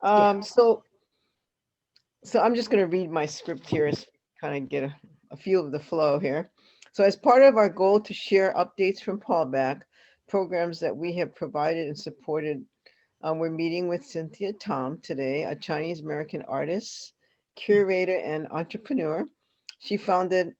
Yeah. So I'm just going to read my script here, so kind of get a feel of the flow here. So, as part of our goal to share updates from PAAWBAC, programs that we have provided and supported, we're meeting with Cynthia Tom today, a Chinese American artist, curator, and entrepreneur. She founded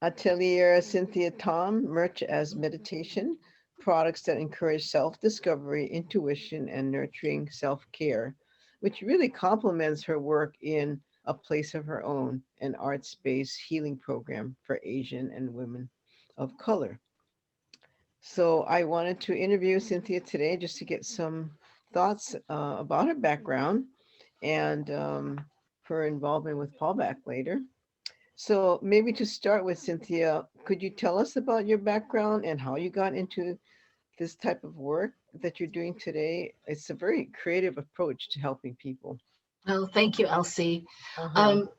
Atelier Cynthia Tom, merch as meditation, products that encourage self discovery, intuition, and nurturing self care, which really complements her work in A Place of Her Own, an art space healing program for Asian and women of color. So I wanted to interview Cynthia today just to get some thoughts about her background and her involvement with Paulback later. So maybe to start with, Cynthia, could you tell us about your background and how you got into this type of work that you're doing today? It's a very creative approach to helping people. Oh, thank you, Elsie. Uh-huh. Um,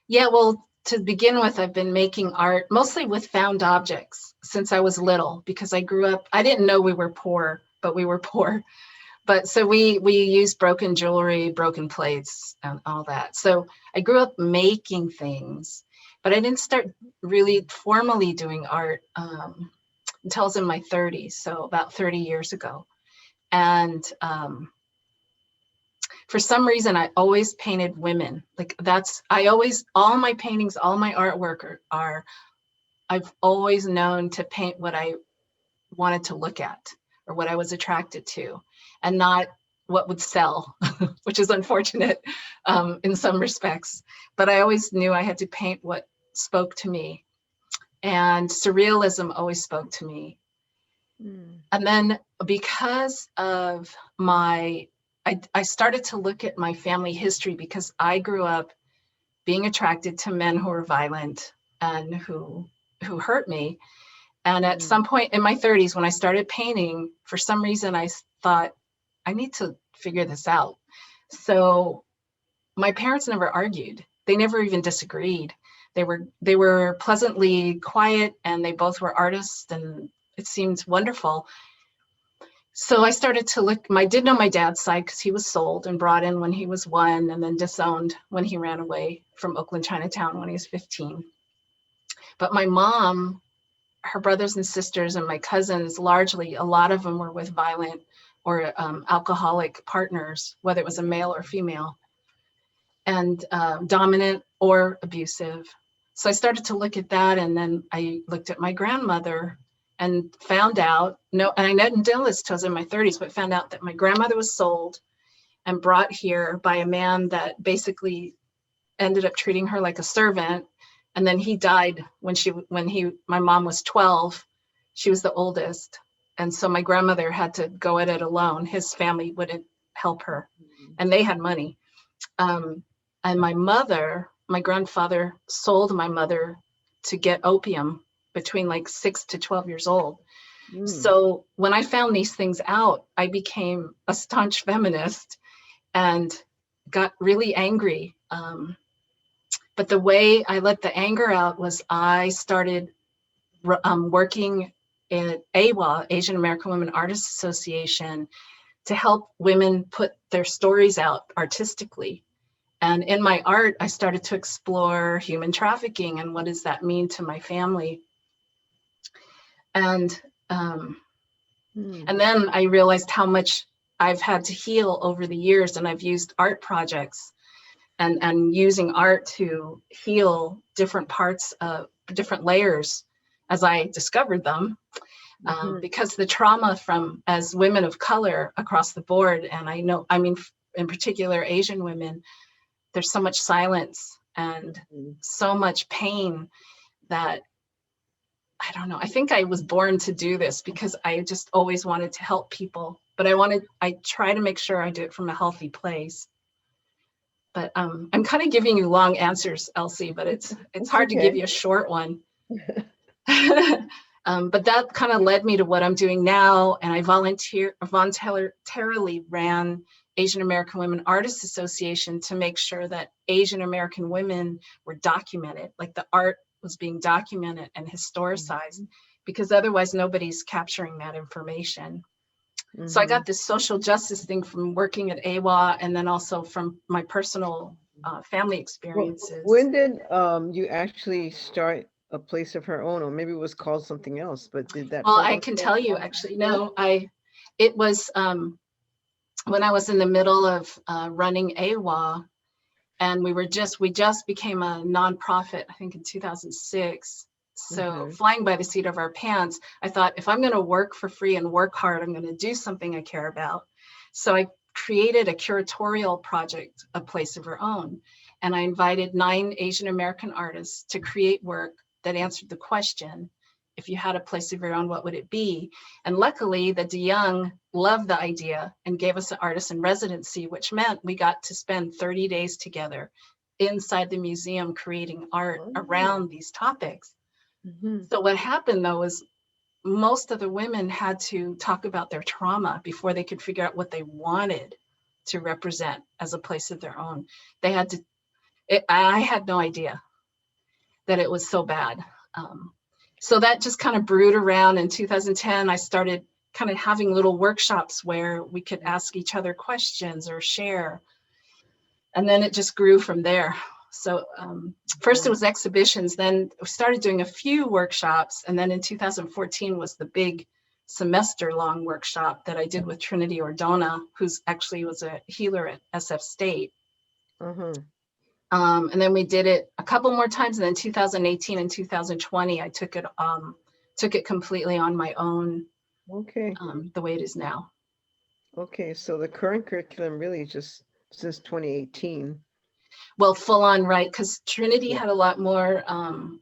yeah, well, to begin with, I've been making art mostly with found objects since I was little because I grew up, I didn't know we were poor, but we were poor. But so we used broken jewelry, broken plates, and all that. So I grew up making things, but I didn't start really formally doing art until I was in my 30s, so about 30 years ago. And for some reason, I always painted women. Like I always, all my paintings, all my artwork I've always known to paint what I wanted to look at or what I was attracted to, and not what would sell, which is unfortunate in some respects. But I always knew I had to paint what spoke to me. And surrealism always spoke to me. Mm. And then because of I started to look at my family history because I grew up being attracted to men who were violent and who hurt me. And at Mm. some point in my 30s, when I started painting, for some reason, I thought, I need to figure this out. So my parents never argued. They never even disagreed. They were pleasantly quiet, and they both were artists, and it seemed wonderful. So I started to look. I did know my dad's side because he was sold and brought in when he was 1, and then disowned when he ran away from Oakland Chinatown when he was 15. But my mom, her brothers and sisters and my cousins, largely, a lot of them were with violent or alcoholic partners, whether it was a male or female, and dominant or abusive. So I started to look at that, and then I looked at my grandmother and found out, no, and I didn't know this till I was in my 30s, but found out that my grandmother was sold and brought here by a man that basically ended up treating her like a servant. And then he died my mom was 12. She was the oldest. And so my grandmother had to go at it alone. His family wouldn't help her, and they had money. And my grandfather sold my mother to get opium between like 6 to 12 years old. Mm. So when I found these things out, I became a staunch feminist and got really angry. But the way I let the anger out was I started working at AWA, Asian American Women Artists Association, to help women put their stories out artistically. And in my art, I started to explore human trafficking and what does that mean to my family. And um, Mm. and then I realized how much I've had to heal over the years, and I've used art projects and using art to heal different parts of different layers as I discovered them. Mhm. Because the trauma from as women of color across the board, and I mean, in particular, Asian women, there's so much silence and Mm. so much pain that I don't know. I think I was born to do this because I just always wanted to help people, but I try to make sure I do it from a healthy place. But I'm kind of giving you long answers, Elsie, but it's It's hard to give okay. you a short one. But that kind of led me to what I'm doing now, and I voluntarily ran Asian American Women Artists Association to make sure that Asian American women were documented, like the art was being documented and historicized, Mhm. because otherwise nobody's capturing that information. So I Mm-hmm. got this social justice thing from working at AWA, and then also from my personal family Well, experiences. when did you actually start A Place of Her Own, or maybe it was called something else? But did that Well, I program can start tell you long actually, before? no, it was when I was in the middle of running AWA, and we just became a nonprofit, I think in 2006. So Mm-hmm. flying by the seat of our pants, I thought if I'm going to work for free and work hard, I'm going to do something I care about. So I created a curatorial project, A Place of Her Own, and I invited 9 Asian American artists to create work that answered the question, if you had a place of your own, what would it be? And luckily, the DeYoung loved the idea and gave us an artist in residency, which meant we got to spend 30 days together inside the museum creating art Oh. around these topics. Mm-hmm. So what happened though is most of the women had to talk about their trauma before they could figure out what they wanted to represent as a place of their own. They had to, I had no idea that it was so bad. Um, so that just kind of brewed around. In 2010, I started kind of having little workshops where we could ask each other questions or share. And then it just grew from there. So first it was exhibitions, then we started doing a few workshops. And then in 2014 was the big semester long workshop that I did with Trinity Ordona, who's actually was a healer at SF State. Uh-huh. And then we did it a couple more times. And then 2018 and 2020, I took it completely on my own, Okay. the way it is now. Okay. So the current curriculum really just since 2018. Well, full on, right? Because Trinity Yeah. had a lot more,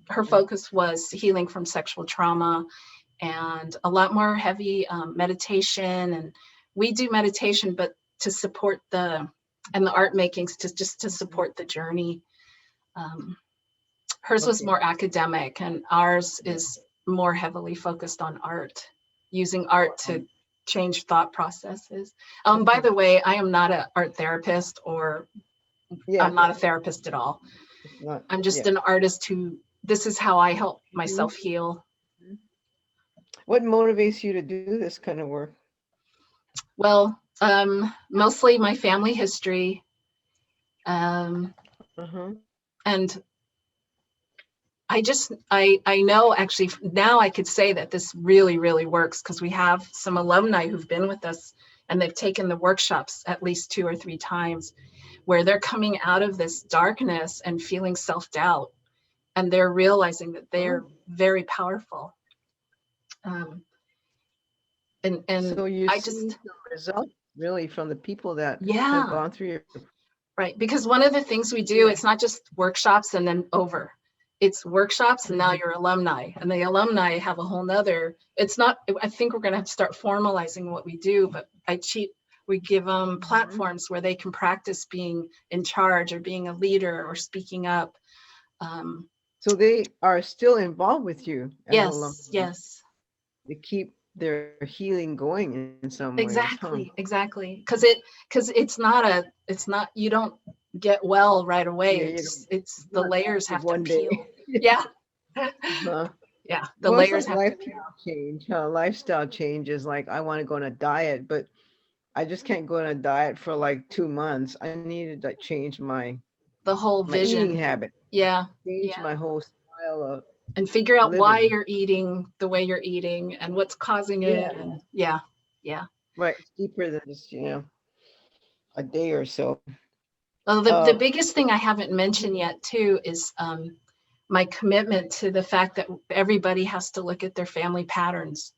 her Mm. focus was healing from sexual trauma and a lot more heavy meditation. And we do meditation, but to support and the art makings to just to Mhm. support the journey. Um, Hers was Okay. more academic, and ours Yeah. is more heavily focused on art, using art Wow. to change thought processes. By Mhm. the way, I am not an art therapist, or Yeah. I'm not a therapist at all. It's not. I'm just Yeah. an artist who, this is how I help Mhm. myself heal. Mhm. What motivates you to do this kind of work? Well, mostly my family history. Um, Uh-huh. and I know actually now I could say that this really, really works because we have some alumni who've been with us and they've taken the workshops at least 2 or 3 times where they're coming out of this darkness and feeling self-doubt, and they're realizing that they're Oh. very powerful. Um, and So you're I seeing just, some results really from the people that have yeah, gone through your. right. Because one of the things we do, Yeah. it's not just workshops and then over. It's workshops and now Mhm. you're alumni. And the alumni have a whole nother, it's not, I think we're gonna have to start formalizing what we do, but we give them Mhm. platforms where they can practice being in charge or being a leader or speaking up. Um, So they are still involved with you as yes, alumni yes. to keep their healing going in some ways, huh? Exactly. Because it's not, you don't get well right away. Yeah, you know, It's it's the not layers have to one day. peel. Yeah. Uh-huh. Yeah, the Well, it's layers like have to lifestyle peel. change, huh? Lifestyle change is like I want to go on a diet, but I just can't go on a diet for like 2 months. I needed to change The whole my eating vision. habit, Yeah, change yeah. my whole style of And figure out why living. you're eating the way you're eating and what's causing Yeah, it. And yeah, yeah. right. It's deeper than just, a day or so. Well, the Uh, biggest thing I haven't mentioned yet too is my commitment to the fact that everybody has to look at their family patterns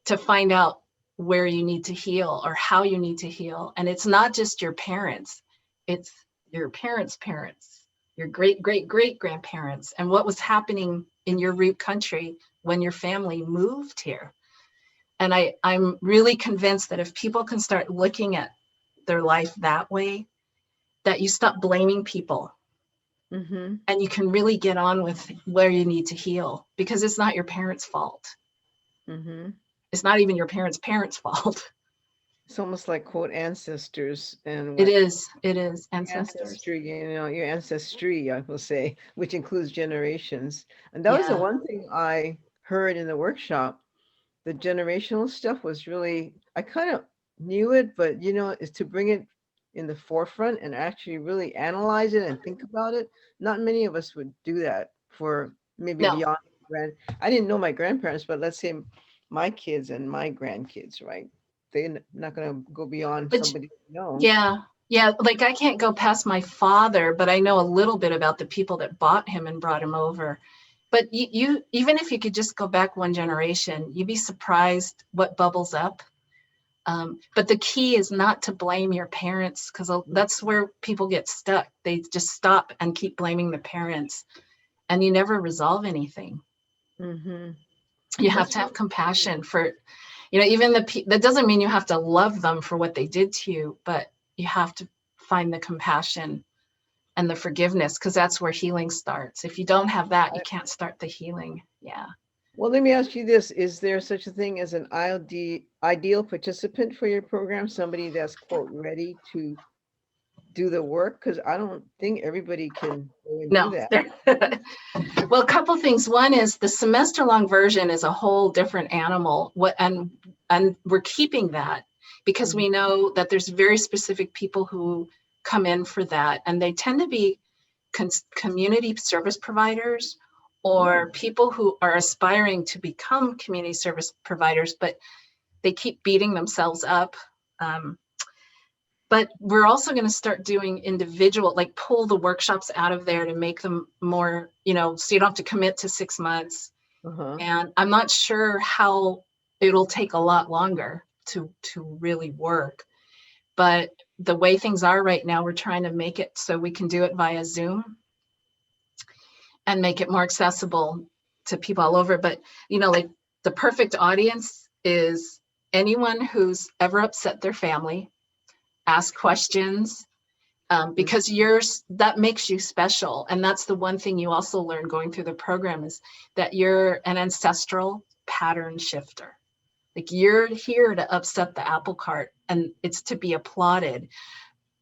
to find out where you need to heal or how you need to heal. And it's not just your parents, it's your parents' parents, your great, great, great grandparents, and what was happening in your root country when your family moved here. And I'm really convinced that if people can start looking at their life that way, that you stop blaming people mm-hmm, and you can really get on with where you need to heal, because it's not your parents' fault. mm-hmm. It's not even your parents' parents' fault. It's almost like quote ancestors and It what is. It is ancestors. ancestry, your ancestry, I will say, which includes generations. And that was the Yeah. one thing I heard in the workshop. the generational stuff was really, I kind of knew it, but is to bring it in the forefront and actually really analyze it and think about it. Not many of us would do that for maybe No. beyond I didn't know my grandparents, but let's say my kids and my grandkids, right? They're not going to go beyond But somebody you know. yeah, yeah, like I can't go past my father, but I know a little bit about the people that bought him and brought him over. But you even if you could just go back one generation, you'd be surprised what bubbles up. But the key is not to blame your parents, because that's where people get stuck. They just stop and keep blaming the parents, and you never resolve anything. Mm-hmm. You have That's to have really compassion for, even that doesn't mean you have to love them for what they did to you, but you have to find the compassion and the forgiveness, because that's where healing starts. If you don't have that, you can't start the healing. Yeah. Well, let me ask you this. Is there such a thing as an ideal participant for your program? Somebody that's, quote, ready to do the work? Because I don't think everybody can go and do No. that. Well, a couple things. One is the semester-long version is a whole different animal. And we're keeping that because we know that there's very specific people who come in for that, and they tend to be community service providers or people who are aspiring to become community service providers, but they keep beating themselves up. But we're also going to start doing individual, like pull the workshops out of there to make them more, so you don't have to commit to 6 months. And I'm not sure how it'll take a lot longer to really work. But the way things are right now, we're trying to make it so we can do it via Zoom and make it more accessible to people all over. But, like the perfect audience is anyone who's ever upset their family, ask questions, because that makes you special. And that's the one thing you also learn going through the program, is that you're an ancestral pattern shifter. Like you're here to upset the apple cart, and it's to be applauded.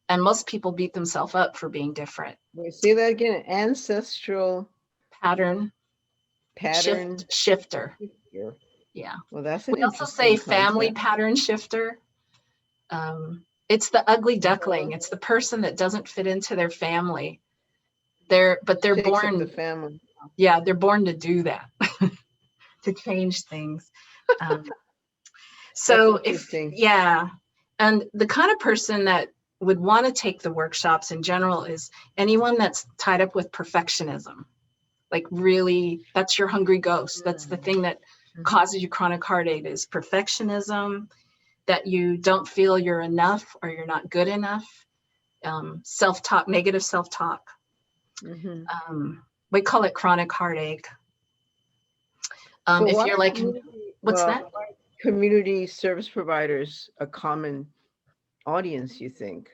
And most people beat themselves up for being different. Wait, say that again. Ancestral pattern shifter. Yeah. Well, that's an We also say interesting family concept. pattern shifter. It's the ugly duckling. It's the person that doesn't fit into their family. They're born the family. Yeah, they're born to do that, to change things. So and the kind of person that would want to take the workshops in general is anyone that's tied up with perfectionism. Like really, that's your hungry ghost. That's the thing that causes you chronic heartache, is perfectionism, that you don't feel you're enough or you're not good enough. Self-talk, negative self-talk. We call it chronic heartache. If you're like, what's that? Community service providers a common audience, you think?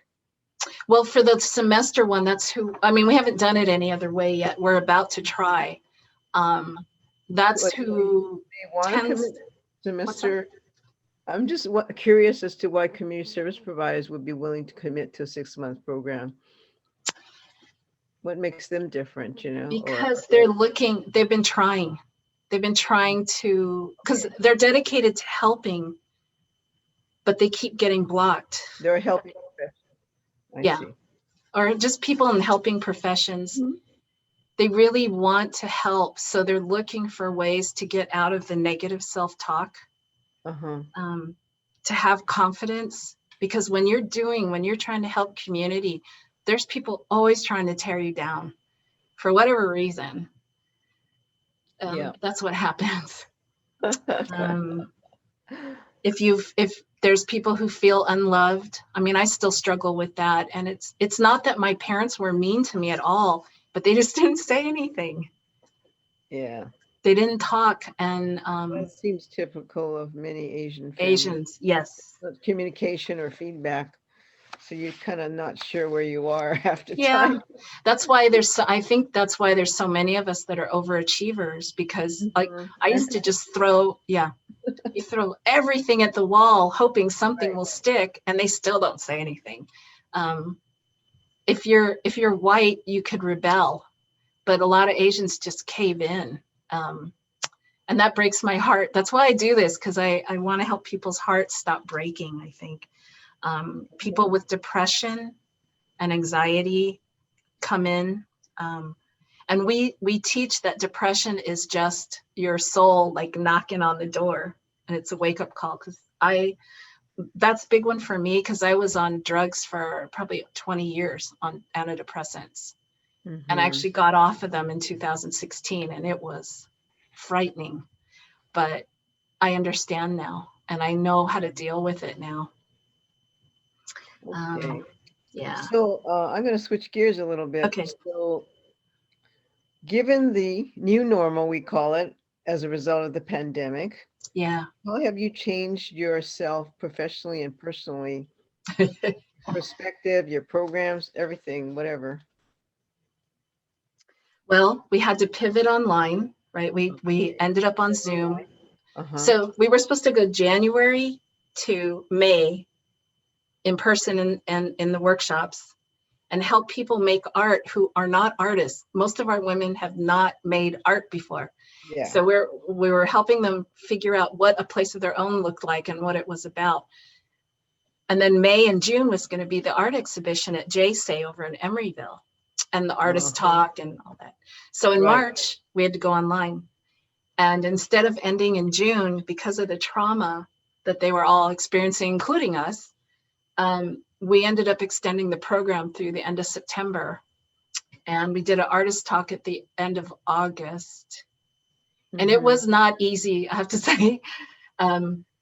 Well, for the semester one, that's who, we haven't done it any other way yet. We're about to try. That's who tends. Semester. I'm just curious as to why community service providers would be willing to commit to a 6-month program. What makes them different, Because they've been trying to, because they're dedicated to helping, but they keep getting blocked. They're helping. Yeah. Or just people in helping professions. They really want to help. So they're looking for ways to get out of the negative self-talk, to have confidence. Because when you're trying to help community, there's people always trying to tear you down for whatever reason. That's what happens. If there's people who feel unloved, I still struggle with that. And it's not that my parents were mean to me at all, but they just didn't say anything. Yeah. They didn't talk. And that seems typical of many Asian families. Asians, yes. Communication or feedback. So you're kind of not sure where you are after time. Yeah, that's why I think that's why there's so many of us that are overachievers, because like I used to just you throw everything at the wall, hoping something will stick, and they still don't say anything. If you're white, you could rebel, but a lot of Asians just cave in. And that breaks my heart. That's why I do this, because I want to help people's hearts stop breaking, I think. People with depression and anxiety come in. And we teach that depression is just your soul like knocking on the door, and it's a wake-up call. Because that's a big one for me, because I was on drugs for probably 20 years on antidepressants. And I actually got off of them in 2016, and it was frightening. But I understand now, and I know how to deal with it now. Okay. Yeah. So I'm going to switch gears a little bit. Okay. So given the new normal, we call it, as a result of the pandemic, Yeah. how have you changed yourself professionally and personally? Perspective, your programs, everything, whatever. Well, we had to pivot online, right? We ended up on Zoom. So we were supposed to go January to May in person and in the workshops, and help people make art who are not artists. Most of our women have not made art before. Yeah. So we were helping them figure out what a place of their own looked like and what it was about. And then May and June was going to be the art exhibition at JSay over in Emeryville, and the artist talk and all that. So in March, we had to go online. And instead of ending in June, because of the trauma that they were all experiencing, including us, we ended up extending the program through the end of September. And we did an artist talk at the end of August. And it was not easy, I have to say.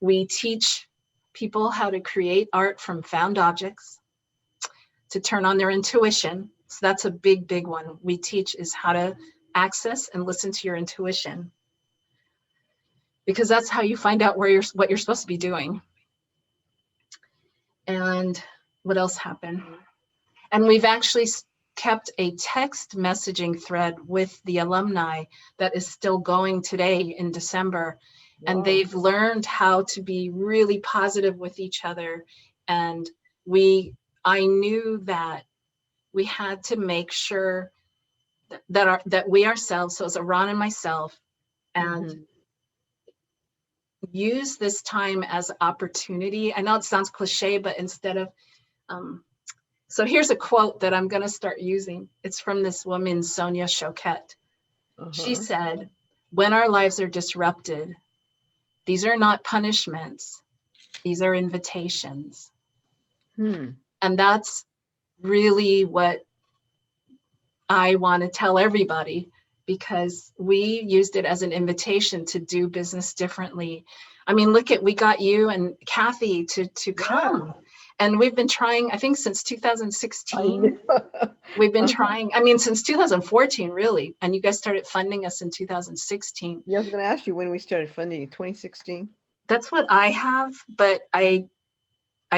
We teach people how to create art from found objects, to turn on their intuition. So that's a big, big one. We teach is how to access and listen to your intuition, because that's how you find out what you're supposed to be doing. And what else happened? And we've actually kept a text messaging thread with the alumni that is still going today in December. Wow. And they've learned how to be really positive with each other. And I knew that we had to make sure that we ourselves, so it's Aran and myself, and use this time as opportunity. I know it sounds cliche, but instead of, so here's a quote that I'm going to start using. It's from this woman, Sonia Choquette. She said, "When our lives are disrupted, these are not punishments, these are invitations." And that's really what I want to tell everybody, because we used it as an invitation to do business differently. I mean, we got you and Kathy to come. And we've been trying, I think since 2016, we've been trying, since 2014, really. And you guys started funding us in 2016. Yeah, I was going to ask you when we started funding in 2016. That's what I have, but I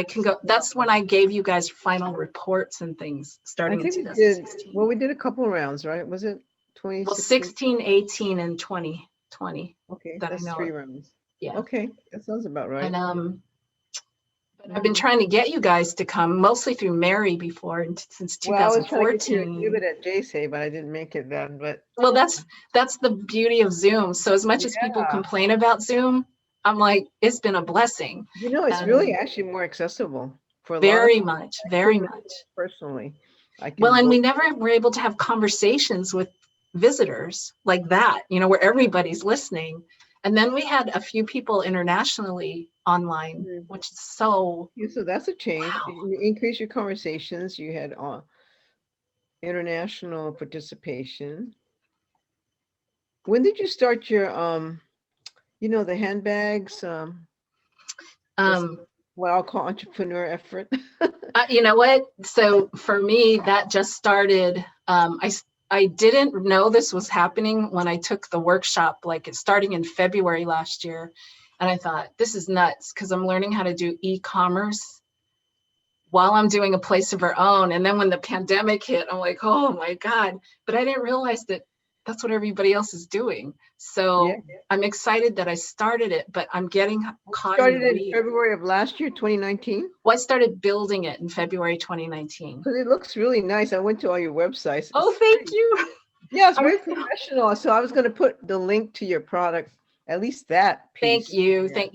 can go, that's when I gave you guys final reports and things starting in 2016. We did a couple of rounds, right? Was it 2016? Well, 16, 18, and 2020. Okay, that's 3 rounds. Yeah. Okay, that sounds about right. And but I've been trying to get you guys to come, mostly through Mary before, since 2014. Well, I was trying to get you to give it at JSay, but I didn't make it then. But well, that's the beauty of Zoom. So as much as people complain about Zoom, I'm like, it's been a blessing. It's really actually more accessible for a very lot of much, very much. Personally, and we never were able to have conversations with visitors like that, where everybody's listening. And then we had a few people internationally online, which is so. Yeah, so that's a change. Wow. You increase your conversations. You had international participation. When did you start your the handbags? What I'll call entrepreneur effort. You know what? So for me, that just started. I didn't know this was happening when I took the workshop, starting in February last year. And I thought, this is nuts, because I'm learning how to do e-commerce while I'm doing a place of our own. And then when the pandemic hit, I'm like, oh my God. But I didn't realize that that's what everybody else is doing. So I'm excited that I started it, but I'm getting caught. Started in February of last year, 2019? Well, I started building it in February 2019. Because it looks really nice. I went to all your websites. Oh, thank you. Yeah, it's very professional. So I was going to put the link to your product at least that Thank piece. you. Yeah. Thank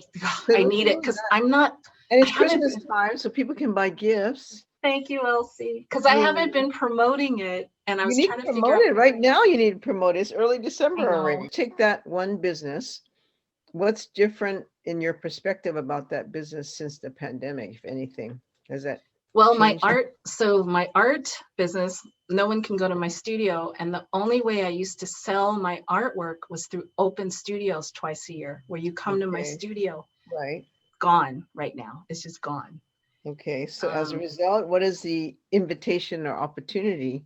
you. I need it because I'm not, And I it's haven't Christmas been, time, so people can buy gifts. thank you, Elsie, because I haven't been promoting it. And I You was need trying to to figure promote out, it right now. You need to promote it. It's early I December know. already. Take that one business. What's different in your perspective about that business since the pandemic, if anything? Has that Well, changed? my art business, no one can go to my studio. And the only way I used to sell my artwork was through open studios twice a year, where you come to my Okay, studio. right. Gone right now. It's just gone. Okay, so as a Um, result, what is the invitation or opportunity?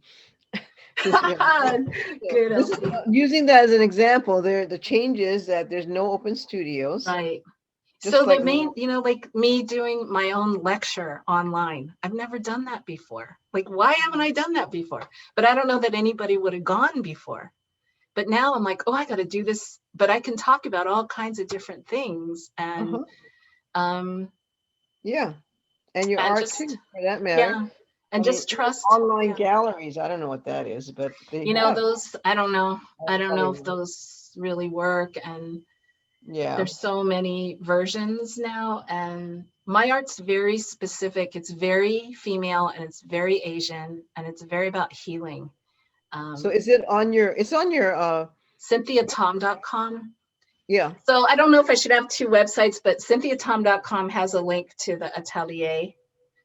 Since we have so good, this is Elsie. using that as an example, there the change is that there's no open studios, Right. So just the like main, like me doing my own lecture online, I've never done that before. Like, why haven't I done that before? But I don't know that anybody would have gone before. But now I'm like, oh, I got to do this. But I can talk about all kinds of different things, uh-huh. um, Yeah, and your and art just, too, for that matter. yeah, I and mean, just even trust. online Yeah. galleries, I don't know what that is, but they have. Those, I don't know. I don't know if Probably, those really work. And yeah. there's so many versions now, and my art's very specific. It's very female, and it's very Asian, and it's very about healing. So um, is it on your, it's on your, CynthiaTom.com. yeah, So I don't know if I should have two websites, but CynthiaTom.com has a link to the atelier,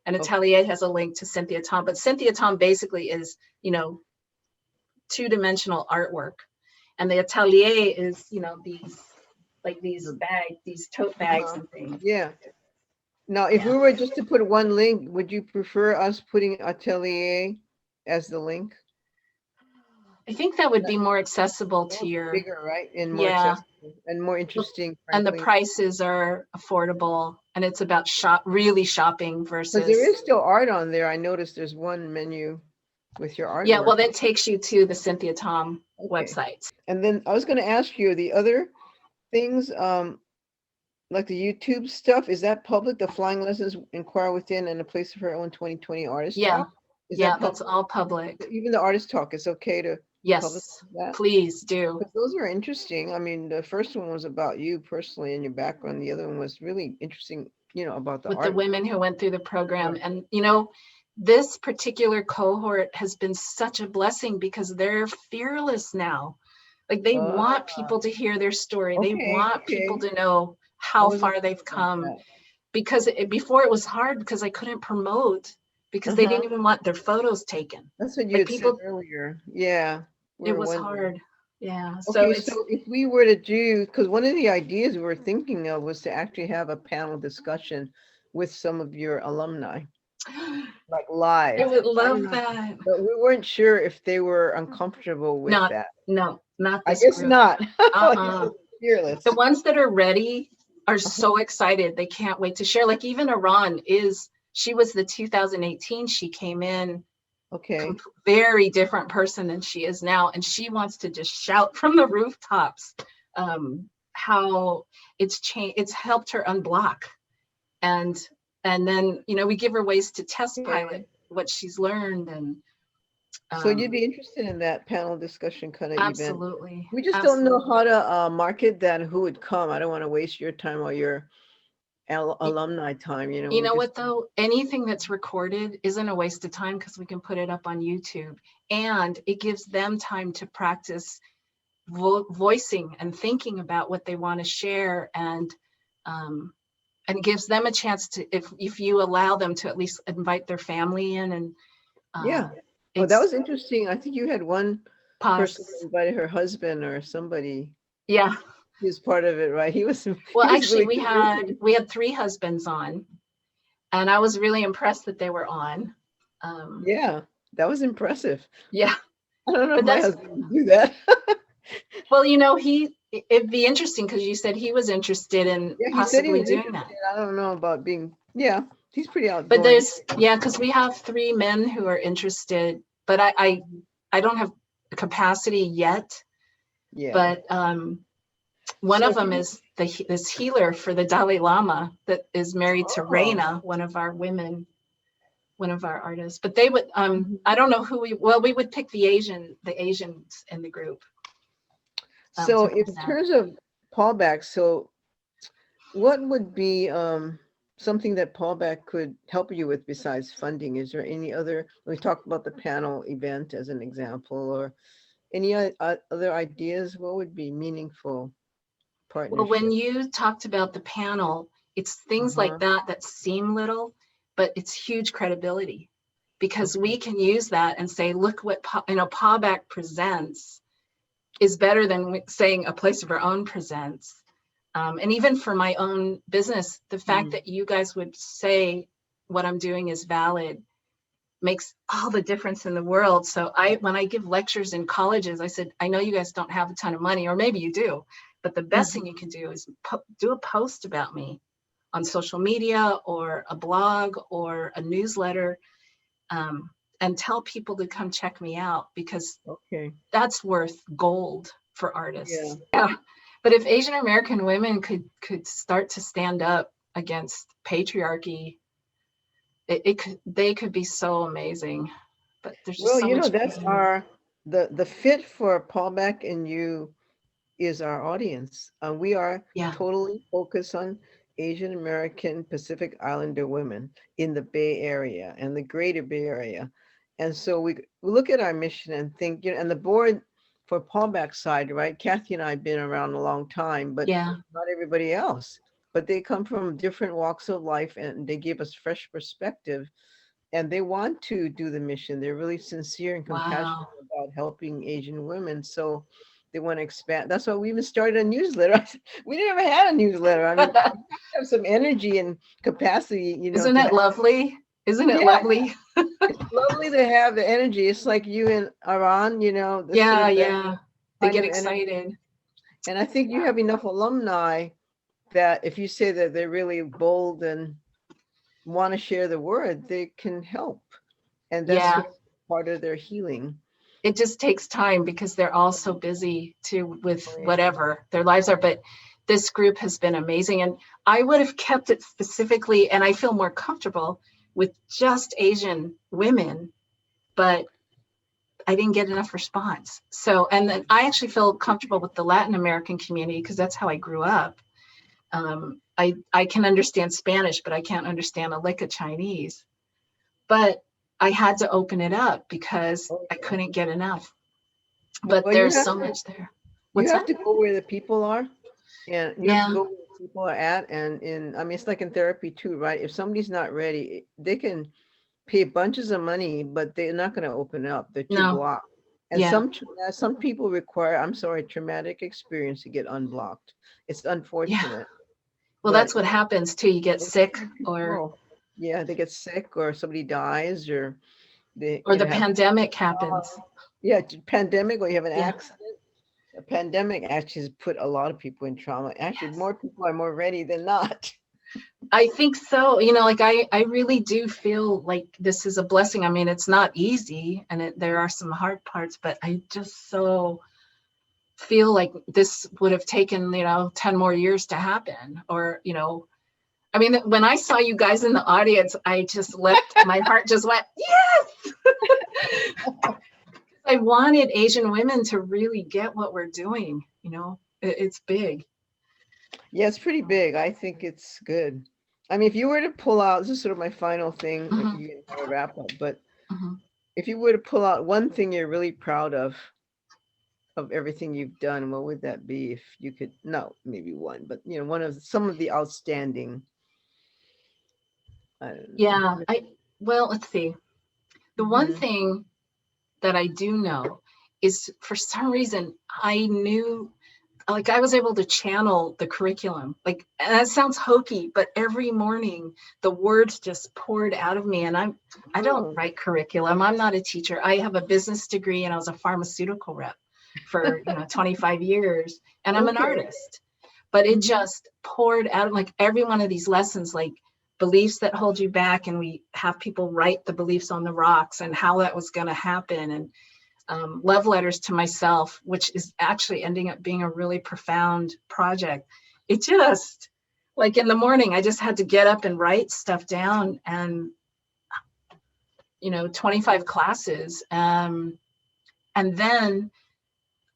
and okay. atelier has a link to Cynthia Tom. But Cynthia Tom basically is, two-dimensional artwork, and the atelier is, these bags, these tote bags Uh-huh. and things. Yeah. Now, if Yeah. we were just to put one link, would you prefer us putting Atelier as the link? I think that would That be more accessible to sounds your, bigger, right? And more yeah. accessible and more interesting, And the frankly. prices are affordable, and it's about really shopping Because there versus, is still art on there. I noticed there's one menu with your yeah, well, artwork. that takes you to the Cynthia Tom Okay. website. And then I was going to ask you the other things, like the YouTube stuff. Is that public? The Flying Lessons, Inquire Within, and a Place of Her Own 2020 Artist Yeah, Talk? Is yeah, that that's public? all public. Even the artist talk, it's okay to publish Yes, that? please do. Because those are interesting. I mean, the first one was about you personally and your background. The other one was really interesting, about the With the art. women who went through the program. Right. And, this particular cohort has been such a blessing because they're fearless now. Like, they Ah, want people to hear their story. They okay, want people okay. to know I how wasn't far sure they've about come, that. because before it was hard because I couldn't promote, because they Uh-huh. didn't even want their photos taken. That's what you Like, had said people, earlier. Yeah, we it were was wondering. hard. Yeah. So Okay, it's, so if we were to do, because one of the ideas we were thinking of was to actually have a panel discussion with some of your alumni, like I live. would I don't love know, that. but we weren't sure if they were uncomfortable with Not, that. no, not I this guess group. not. Like you Uh-uh. said, fearless. The ones that are ready are Uh-huh. so excited. They can't wait to share. Like, even Iran she was the 2018. She came in Okay. very different person than she is now. And she wants to just shout from the rooftops, how it's changed. It's helped her unblock. And, and then, we give her ways to test Okay. pilot what she's learned. And So you'd um, be interested in that panel discussion kind of event. absolutely, We just don't know absolutely. how to market that and who would come. I don't want to waste your time or your alumni time. You We know just, what, though? Anything that's recorded isn't a waste of time because we can put it up on YouTube, and it gives them time to practice voicing and thinking about what they want to share, and gives them a chance to, if you allow them to at least invite their family in, and yeah. Oh, that it's was interesting. I think you had one person pause. who invited her husband or somebody. Yeah. He was part of it, right? He was Well, he was actually, really we had convincing. we had three husbands on, and I was really impressed that they were on. Yeah, that was impressive. Yeah, I don't know if but my that's, husband would do that. well, it'd be interesting because you said he was interested in Yeah, he said he possibly was doing that. interested. I don't know about being, yeah, he's pretty But outgoing. because we have three men who are interested, but I don't have capacity yet. Yeah. But one So of if them you, is this healer for the Dalai Lama that is married to oh, Reina, one of our women, one of our artists. But they would, mhm. I don't know who we would pick the Asians in the group So to in present. terms of PAAWBAC. So what would be something that PAAWBAC could help you with besides funding? Is there any other, we talked about the panel event as an example, or any other ideas? What would be meaningful Well, when partnership? you talked about the panel, it's things like Uh-huh. that seem little, but it's huge credibility, because Okay. we can use that and say, look what PAAWBAC presents is better than saying a place of our own presents. And even for my own business, the fact Mm. that you guys would say what I'm doing is valid makes all the difference in the world. So when I give lectures in colleges, I said, I know you guys don't have a ton of money, or maybe you do, but the best thing you can do is do a post about me on social media or a blog or a newsletter, and tell people to come check me out, because Okay. that's worth gold for Yeah. artists. Yeah. But if Asian American women could start to stand up against patriarchy, they could be so amazing. But there's just Well, so much that's pain. our the fit for Paulback and you is our audience. We are Yeah. totally focused on Asian American Pacific Islander women in the Bay Area and the Greater Bay Area. And so we look at our mission and think, and the board for Paulback side, right? Kathy and I have been around a long time, but Yeah. not everybody else. But they come from different walks of life and they give us fresh perspective and they want to do the mission. They're really sincere and compassionate Wow. about helping Asian women. So they want to expand. That's why we even started a newsletter. We never had a newsletter. I mean, you have to have some energy and capacity, Isn't to it lovely? Isn't it yeah, lovely? it's lovely to have the energy. It's like you and Iran, this sort Yeah, of that yeah. They kind get of energy. excited. And I think you have enough alumni that if you say that they're really bold and want to share the word, they can help. And that's Yeah. sort of part of their healing. It just takes time because they're all so busy too with Oh, yeah. whatever their lives are. But this group has been amazing. And I would have kept it specifically, and I feel more comfortable with just Asian women, but I didn't get enough response. So, and then I actually feel comfortable with the Latin American community because that's how I grew up. I can understand Spanish, but I can't understand a lick of Chinese. But I had to open it up because Oh, I yeah. couldn't get enough. But Well, there's so much there. you What's have that? to go where the people are, and you have to Yeah, go where the people are at. And I mean, it's like in therapy too, right? If somebody's not ready, they can pay bunches of money, but they're not going to open up. They're too no, blocked. And yeah, some people require, I'm sorry, traumatic experience to get unblocked. It's yeah. unfortunate, Well, but that's what happens too. You get it's sick, good to or know. Yeah, they get sick, or somebody dies, or they, or the have pandemic trauma. happens. Yeah, pandemic, or you have an Yeah. accident. The pandemic actually has put a lot of people in trauma. Actually, Yes. more people are more ready than not. I think so. Like I really do feel like this is a blessing. I mean, it's not easy, and there are some hard parts, but I just so feel like this would have taken 10 more years to happen, or I mean, when I saw you guys in the audience, I just my heart just went, yes. I wanted Asian women to really get what we're doing. It's big. Yeah, it's pretty big. I think it's good. I mean, if you were to pull out, this is sort of my final thing, Mhm, you can have a wrap up, but mhm. if you were to pull out one thing you're really proud of everything you've done, what would that be? If you could, no, maybe one, but one of some of the outstanding, I don't Yeah, know. well, let's see. The one Mhm. thing that I do know is, for some reason, I knew, like, I was able to channel the curriculum. Like, and that sounds hokey, but every morning the words just poured out of me. And I don't Oh. write curriculum. I'm not a teacher. I have a business degree and I was a pharmaceutical rep for 25 years, and I'm an Okay. artist. But it Mhm. just poured out, like every one of these lessons, like beliefs that hold you back, and we have people write the beliefs on the rocks and how that was going to happen, and love letters to myself, which is actually ending up being a really profound project. It just, like, in the morning I just had to get up and write stuff down, and 25 classes, and then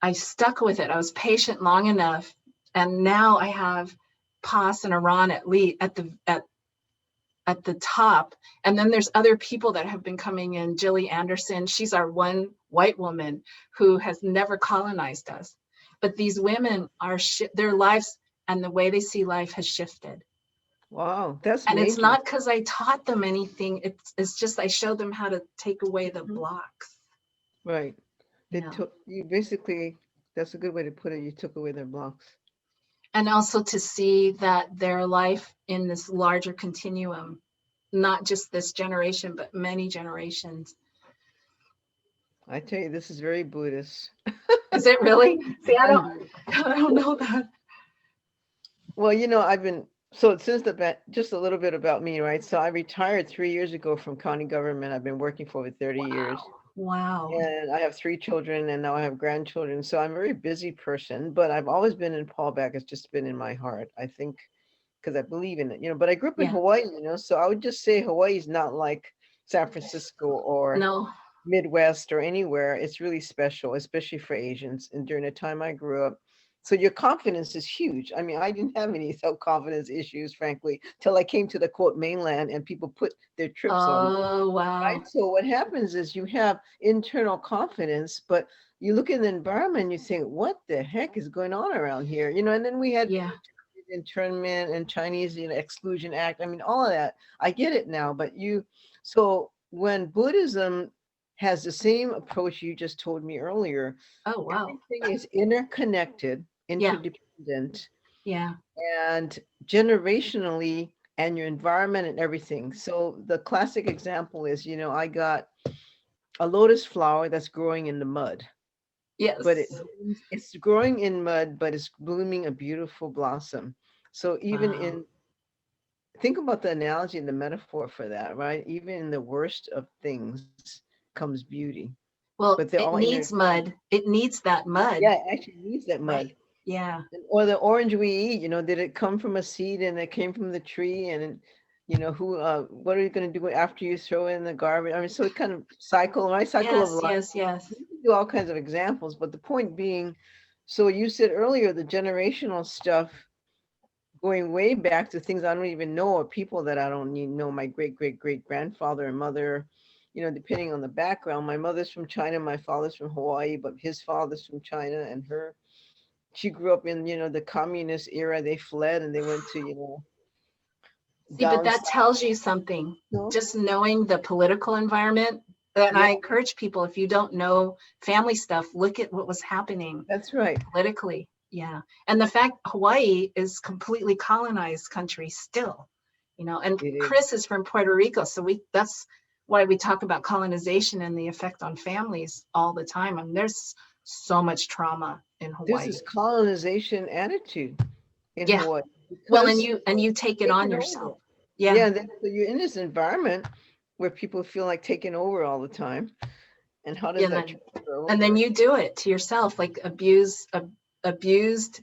I stuck with it. I was patient long enough And now I have Pas and Iran at least at the top. And then there's other people that have been coming in. Jilly Anderson, she's our one white woman who has never colonized us. But these women are, their lives and the way they see life has shifted. Wow, that's And it's major. not because I taught them anything. It's just I showed them how to take away the Mhm. blocks. Right. They Yeah. took you basically, that's a good way to put it. You took away their blocks. And also to see that their life in this larger continuum, not just this generation, but many generations. I tell you, this is very Buddhist. Is it really? See, I don't, And I don't know that. well, I've been so since just a little bit about me, right? So I retired 3 years ago from county government. I've been working for over 30 years. Wow. Wow. And I have 3 children and now I have grandchildren. So I'm a very busy person, but I've always been in PAAWBAC. It's just been in my heart, I think, because I believe in it, but I grew up in Yeah. Hawaii, so I would just say Hawaii is not like San Francisco or No. Midwest or anywhere. It's really special, especially for Asians. And during the time I grew up, so your confidence is huge. I mean, I didn't have any self-confidence issues, frankly, till I came to the quote mainland and people put their trips on me. Oh, Right. wow. So what happens is you have internal confidence, but you look in the environment and you think, what the heck is going on around here? And then we had Yeah. internment and Chinese, exclusion act. I mean, all of that. I get it now, but so when Buddhism has the same approach you just told me earlier, Oh, wow. everything is interconnected, Yeah. interdependent, Yeah. and generationally, and your environment and everything. So the classic example is, I got a lotus flower that's growing in the mud, but Yes. it's growing in mud, but it's blooming a beautiful blossom. So even Wow. think about the analogy and the metaphor for that, right? Even in the worst of things comes beauty, but Well, they're all it needs intertwined. mud. It needs that mud, Yeah, it actually needs that mud. right? Yeah. Or the orange we eat, did it come from a seed and it came from the tree? And what are you going to do after you throw it in the garbage? I mean, so it kind of cycle, right? Cycle of Yes, life. yes, yes. You can do all kinds of examples, but the point being, so you said earlier, the generational stuff going way back to things I don't even know, or people that I don't even know, my great grandfather and mother, depending on the background. My mother's from China, my father's from Hawaii, but his father's from China, and she grew up in, the communist era. They fled and they went to, See, but down that south. tells you something. No? Just knowing the political environment. And Yeah, I encourage people, if you don't know family stuff, look at what was happening that's right. politically. Yeah. And the fact Hawaii is completely colonized country still, and It is. Chris is from Puerto Rico. So that's why we talk about colonization and the effect on families all the time. I mean, there's so much trauma in There's Hawaii. this colonization attitude in Yeah. Hawaii Well, and because you take it on taking over. yourself. Yeah. Yeah, so you're in this environment where people feel like taking over all the time. And how does Yeah. that transfer And then over? you do it to yourself, like abused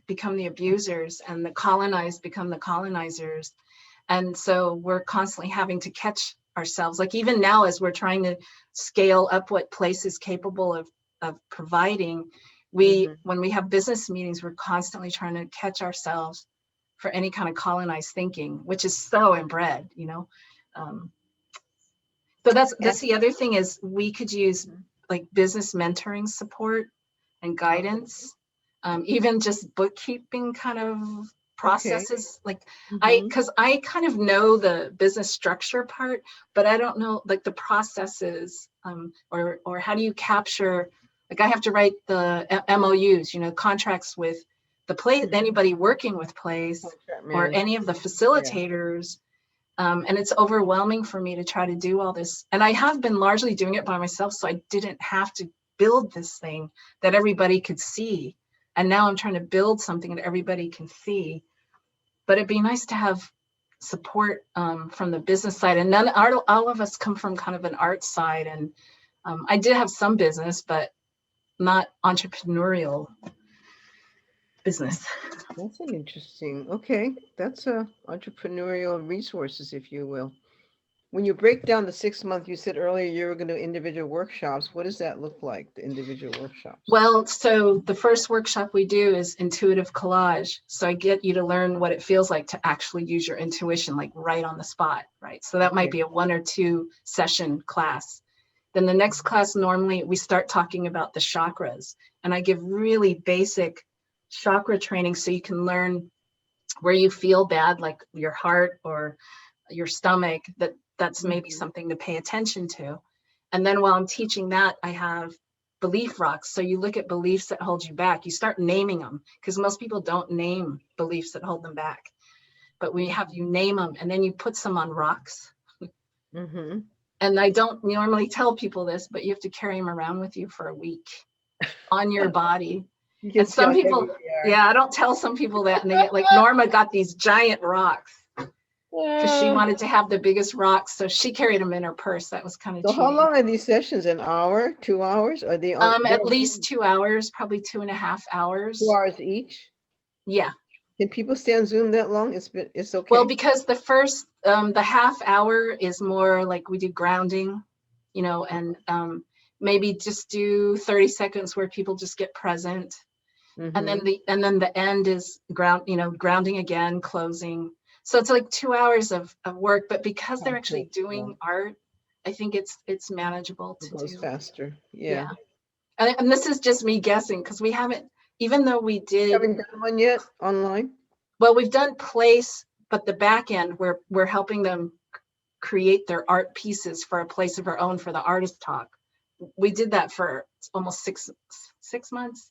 become the abusers and the colonized become the colonizers. And so we're constantly having to catch ourselves, like even now as we're trying to scale up what place is capable of providing, Hmm. when we have business meetings, we're constantly trying to catch ourselves for any kind of colonized thinking, which is so inbred. um, so And that's the other thing is we could use like business mentoring support and okay, guidance, even just bookkeeping kind of okay. processes. Like Hmm. because I kind of know the business structure part, but I don't know like the processes, or how do you capture, like I have to write the MOUs, contracts with the place, anybody working with place Contract or any of the management. Yeah. facilitators. And it's overwhelming for me to try to do all this. And I have been largely doing it by myself, so I didn't have to build this thing that everybody could see. And now I'm trying to build something that everybody can see. But it'd be nice to have support from the business side. And all of us come from kind of an art side. And I did have some business, but not entrepreneurial business. That's an interesting. Okay, that's a entrepreneurial resources, if you will. When you break down the 6 month, you said earlier you were going to do individual workshops. What does that look like, the individual workshops? Well, so the first workshop we do is intuitive collage. So I get you to learn what it feels like to actually use your intuition, like right on the spot, right? So that might be a 1 or 2 session class. Then the next class, normally we start talking about the chakras, and I give really basic chakra training so you can learn where you feel bad, like your heart or your stomach, that's maybe something to pay attention to. And then while I'm teaching that, I have belief rocks. So you look at beliefs that hold you back, you start naming them, because most people don't name beliefs that hold them back. But we have you name them, and then you put some on rocks. Mm-hmm. And I don't normally tell people this, but you have to carry them around with you for a week on your body. And some people, yeah, I don't tell some people that, and they get like, Norma got these giant rocks because she wanted to have the biggest rocks, so she carried them in her purse. That was kind of cheating. How long are these sessions? An hour, 2 hours? Are they at least 2 hours, probably 2.5 hours. 2 hours each? Yeah. Can people stay on Zoom that long? It's okay. Well, because the first the half hour is more like we do grounding, you know, and maybe just do 30 seconds where people just get present. And then the end is grounding again, closing. So it's like 2 hours of work, but because they're actually doing art, I think it's manageable to do faster. Yeah. And this is just me guessing, because we haven't, even though we did. You haven't done one yet online? Well, we've done place, but the back end, we're helping them create their art pieces for a place of our own for the artist talk. We did that for almost six months.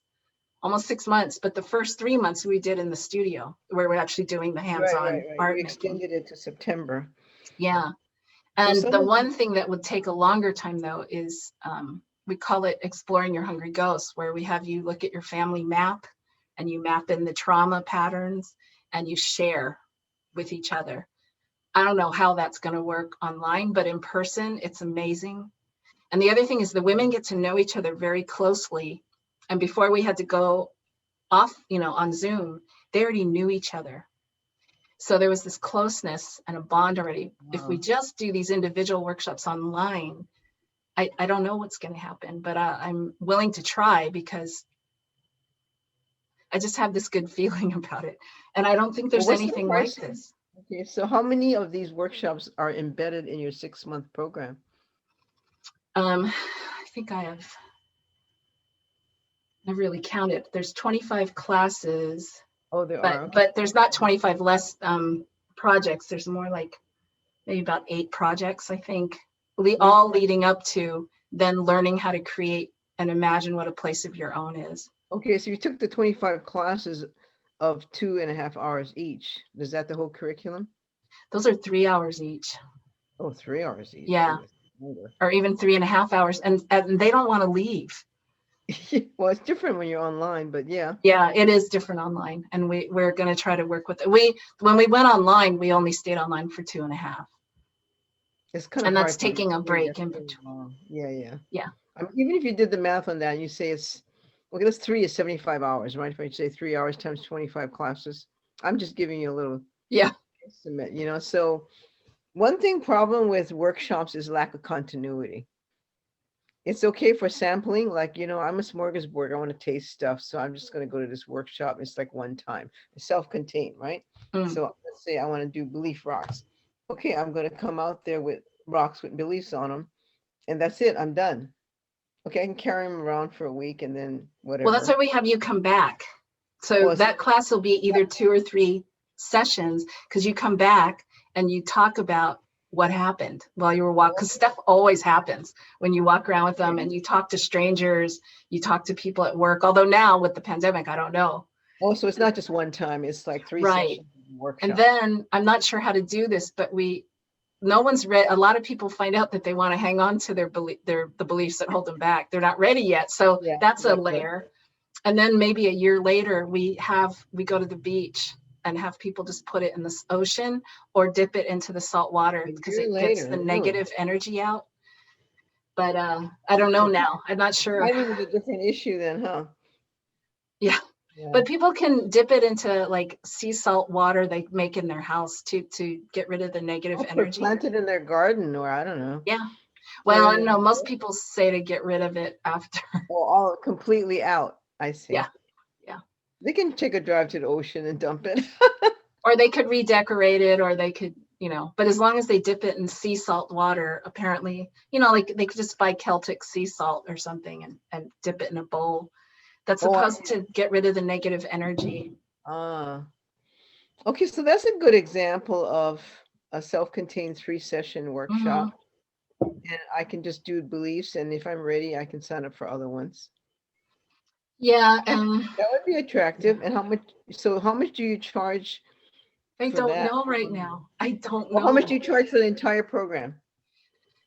Almost 6 months, but the first 3 months we did in the studio where we're actually doing the hands-on art. We extended it to September. Yeah. And the one thing that would take a longer time though is we call it exploring your hungry ghosts, where we have you look at your family map and you map in the trauma patterns and you share with each other. I don't know how that's going to work online, but in person, it's amazing. And the other thing is the women get to know each other very closely. And before we had to go off, on Zoom, they already knew each other. So there was this closeness and a bond already. Wow. If we just do these individual workshops online, I don't know what's going to happen, but I'm willing to try because I just have this good feeling about it. And I don't think there's anything like this. Okay, so how many of these workshops are embedded in your 6 month program? I think I've really counted. There's 25 classes. Oh, there are. Okay. But there's not 25 less projects. There's more like maybe about 8 projects, I think, all leading up to then learning how to create and imagine what a place of your own is. Okay, so you took the 25 classes of 2.5 hours each. Is that the whole curriculum? Those are 3 hours each. Oh, 3 hours each. Yeah. Or even 3.5 hours. And they don't want to leave. Well, it's different when you're online, but yeah. Yeah, it is different online. And we're going to try to work with it. When we went online, we only stayed online for 2.5. It's kind of and that's taking a break in between. Yeah. Yeah. I mean, even if you did the math on that, and you say it's, well, that's 3 is 75 hours, right? If I say 3 hours times 25 classes, I'm just giving you a little estimate, So one problem with workshops is lack of continuity. It's okay for sampling, like, I'm a smorgasbord, I want to taste stuff, so I'm just going to go to this workshop. It's like one time. It's self-contained, right? So let's say I want to do belief rocks. Okay, I'm going to come out there with rocks with beliefs on them, and that's it. I'm done. Okay, I can carry them around for a week and then whatever. Well, that's why we have you come back. So that class will be either 2 or 3 sessions, because you come back and you talk about what happened while you were walking, because stuff always happens when you walk around with them and you talk to strangers, you talk to people at work. Although now with the pandemic, I don't know. Oh, so it's not just one time, it's like 3 sessions. Workshop. And then I'm not sure how to do this, but no one's read. A lot of people find out that they want to hang on to the beliefs that hold them back. They're not ready yet. So that's a layer. And then maybe a year later, we go to the beach and have people just put it in the ocean or dip it into the salt water because it gets the negative energy out. But I don't know now. I'm not sure. I think it's a different issue then, huh? Yeah. But people can dip it into like sea salt water they make in their house to get rid of the negative energy. Plant it in their garden, or I don't know. Yeah. Well, I know most people say to get rid of it after. Oh, all completely out. I see. Yeah. Yeah. They can take a drive to the ocean and dump it. Or they could redecorate it, or they could, but as long as they dip it in sea salt water, apparently, like they could just buy Celtic sea salt or something and dip it in a bowl. That's supposed to get rid of the negative energy. Okay, so that's a good example of a self-contained 3-session workshop. And I can just do beliefs, and if I'm ready, I can sign up for other ones. Yeah, that would be attractive. And how much do you charge? I don't know right now. I don't know. How much do you charge for the entire program?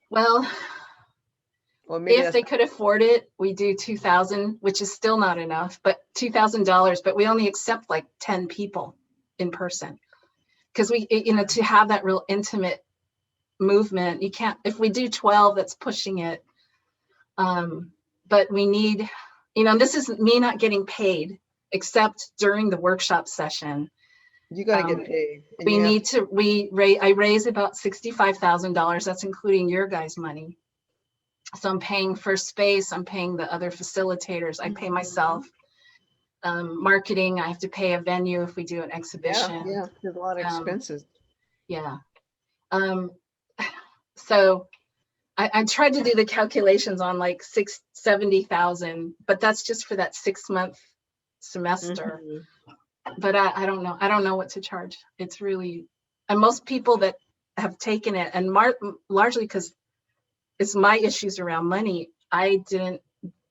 Well, if they could afford it, we do $2,000, which is still not enough, but $2,000, but we only accept like 10 people in person. Because we, to have that real intimate movement, you can't, if we do 12, that's pushing it. But we need, this is me not getting paid, except during the workshop session. You got to get paid. I raise about $65,000. That's including your guys' money. So I'm paying for space. I'm paying the other facilitators. I pay myself. Marketing, I have to pay a venue if we do an exhibition. Yeah, there's a lot of expenses. Yeah. So I tried to do the calculations on like $70,000, but that's just for that 6-month semester. But I don't know. I don't know what to charge. It's really, and most people that have taken it, and largely because it's my issues around money,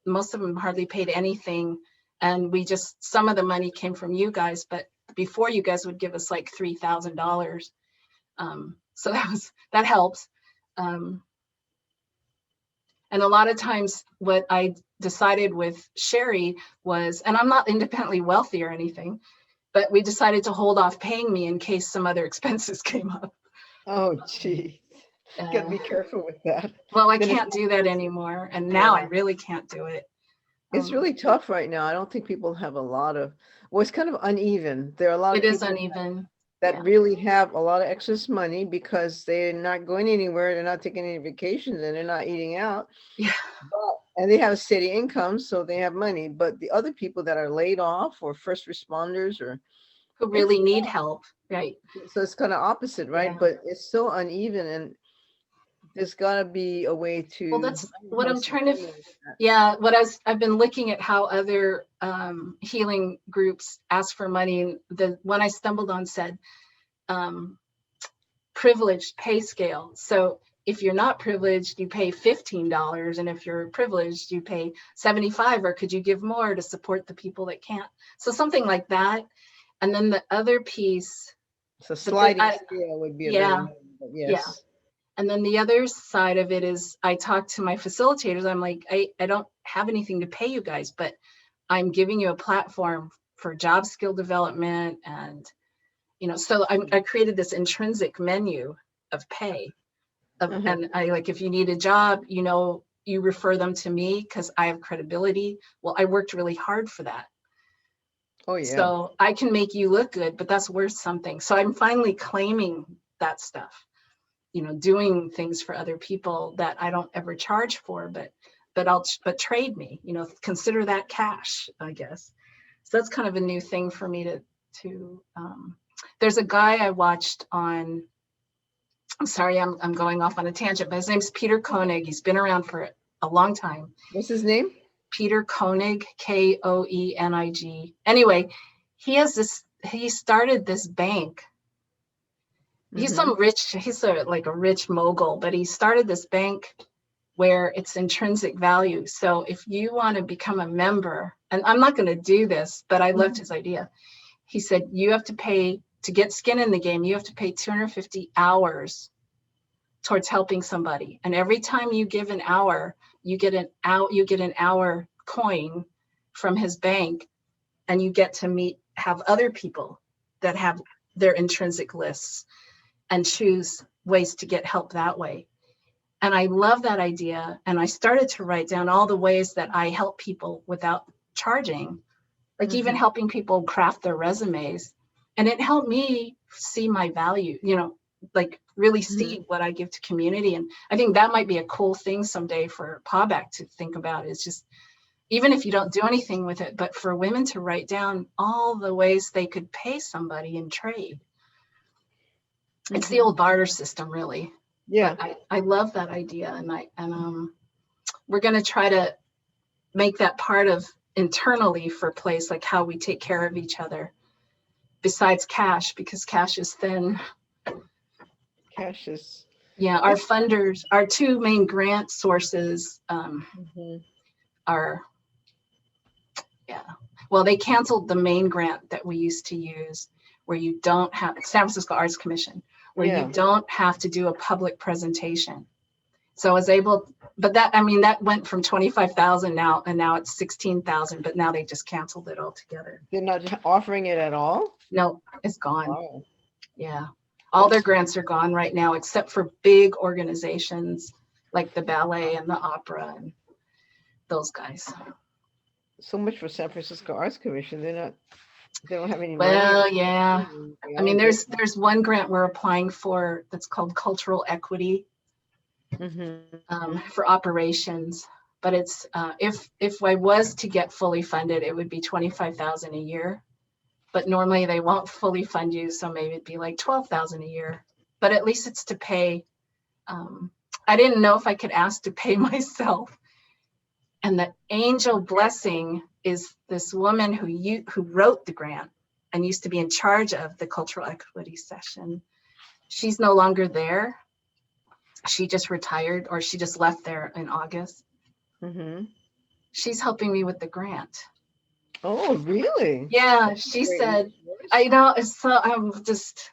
most of them hardly paid anything. And some of the money came from you guys, but before you guys would give us like $3,000. So that helps. And a lot of times what I decided with Sherry was, and I'm not independently wealthy or anything, but we decided to hold off paying me in case some other expenses came up. Oh, gee. You gotta be careful with that. Well, I can't do that anymore. And now I really can't do it. It's really tough right now. I don't think people have it's kind of uneven. There are a lot of people uneven. That really have a lot of excess money because they're not going anywhere. They're not taking any vacations and they're not eating out. Yeah. And they have a steady income, so they have money. But the other people that are laid off, or first responders, or who really need help, right? So it's kind of opposite, right? Yeah. But it's so uneven, and there's got to be a way to. Well, that's what I'm trying to. I've been looking at how other healing groups ask for money, and the one I stumbled on said privileged pay scale. So if you're not privileged, you pay $15, and if you're privileged, you pay $75. Or could you give more to support the people that can't? So something like that. And then the other piece. So sliding scale would be yes. Yeah. And then the other side of it is I talk to my facilitators. I'm like, I don't have anything to pay you guys, but I'm giving you a platform for job skill development. And, so I created this intrinsic menu of pay. And I if you need a job, you refer them to me because I have credibility. Well, I worked really hard for that. Oh, yeah. So I can make you look good, but that's worth something. So I'm finally claiming that stuff. Doing things for other people that I don't ever charge for, but trade me, consider that cash, I guess. So that's kind of a new thing for me to there's a guy I watched on, I'm sorry, I'm going off on a tangent, but his name's Peter Koenig. He's been around for a long time. What's his name? Peter Koenig, Koenig. Anyway, he started this bank. He's he's a rich mogul, but he started this bank where it's intrinsic value. So if you want to become a member, and I'm not going to do this, but I loved his idea. He said, you have to pay to get skin in the game. You have to pay 250 hours towards helping somebody. And every time you give an hour, you get an hour coin from his bank, and you get to have other people that have their intrinsic lists and choose ways to get help that way. And I love that idea. And I started to write down all the ways that I help people without charging. like even helping people craft their resumes. And it helped me see my value, like really see what I give to community. And I think that might be a cool thing someday for PAAWBAC to think about, is just, even if you don't do anything with it, but for women to write down all the ways they could pay somebody in trade. It's the old barter system, really. Yeah. But I love that idea. And we're going to try to make that part of internally for place, like how we take care of each other, besides cash, because cash is thin. Cash is. Yeah, our funders, our two main grant sources are, well, they canceled the main grant that we used to use, where you don't have, San Francisco Arts Commission, where you don't have to do a public presentation. So I was able, but that went from 25,000 now, and now it's 16,000, but now they just canceled it altogether. They're not offering it at all? No, it's gone. Wow. Yeah. All their grants are gone right now, except for big organizations like the ballet and the opera and those guys. So much for San Francisco Arts Commission. They don't have any money. Well, yeah. I mean, there's one grant we're applying for that's called Cultural Equity for operations. But it's if I was to get fully funded, it would be 25,000 a year. But normally they won't fully fund you, so maybe it'd be like 12,000 a year. But at least it's to pay. I didn't know if I could ask to pay myself. And the angel blessing is this woman who wrote the grant and used to be in charge of the cultural equity session. She's no longer there. She just retired, or she just left there in August. She's helping me with the grant. Oh, really? Yeah, she said, I know. So I'm just,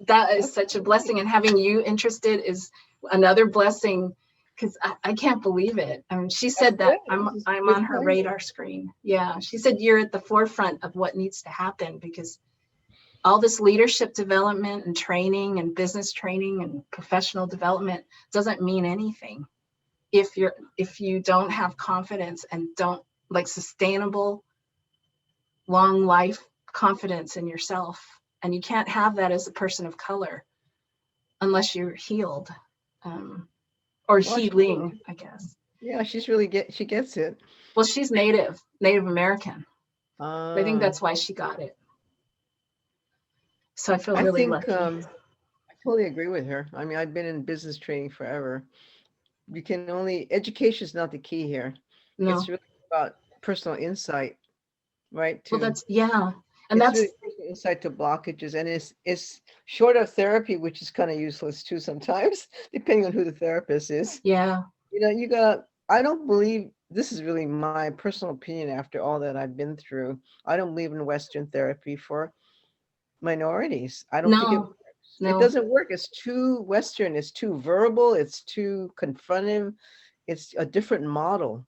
that is such a blessing. And having you interested is another blessing, because I can't believe it. I mean, she said that I'm on her radar screen. Yeah, she said you're at the forefront of what needs to happen, because all this leadership development and training and business training and professional development doesn't mean anything if you don't have confidence and don't like sustainable long life confidence in yourself. And you can't have that as a person of color unless you're healed. Or healing, I guess. Yeah, she gets it. Well, she's Native American. I think that's why she got it. So I feel really lucky. I totally agree with her. I mean, I've been in business training forever. Education is not the key here. No. It's really about personal insight, right? Well, that's, and that's really insight to blockages, and it's short of therapy, which is kind of useless too sometimes, depending on who the therapist is. Yeah. I don't believe, this is really my personal opinion after all that I've been through, I don't believe in Western therapy for minorities. I don't think it works. No. It doesn't work. It's too Western. It's too verbal. It's too confrontive. It's a different model.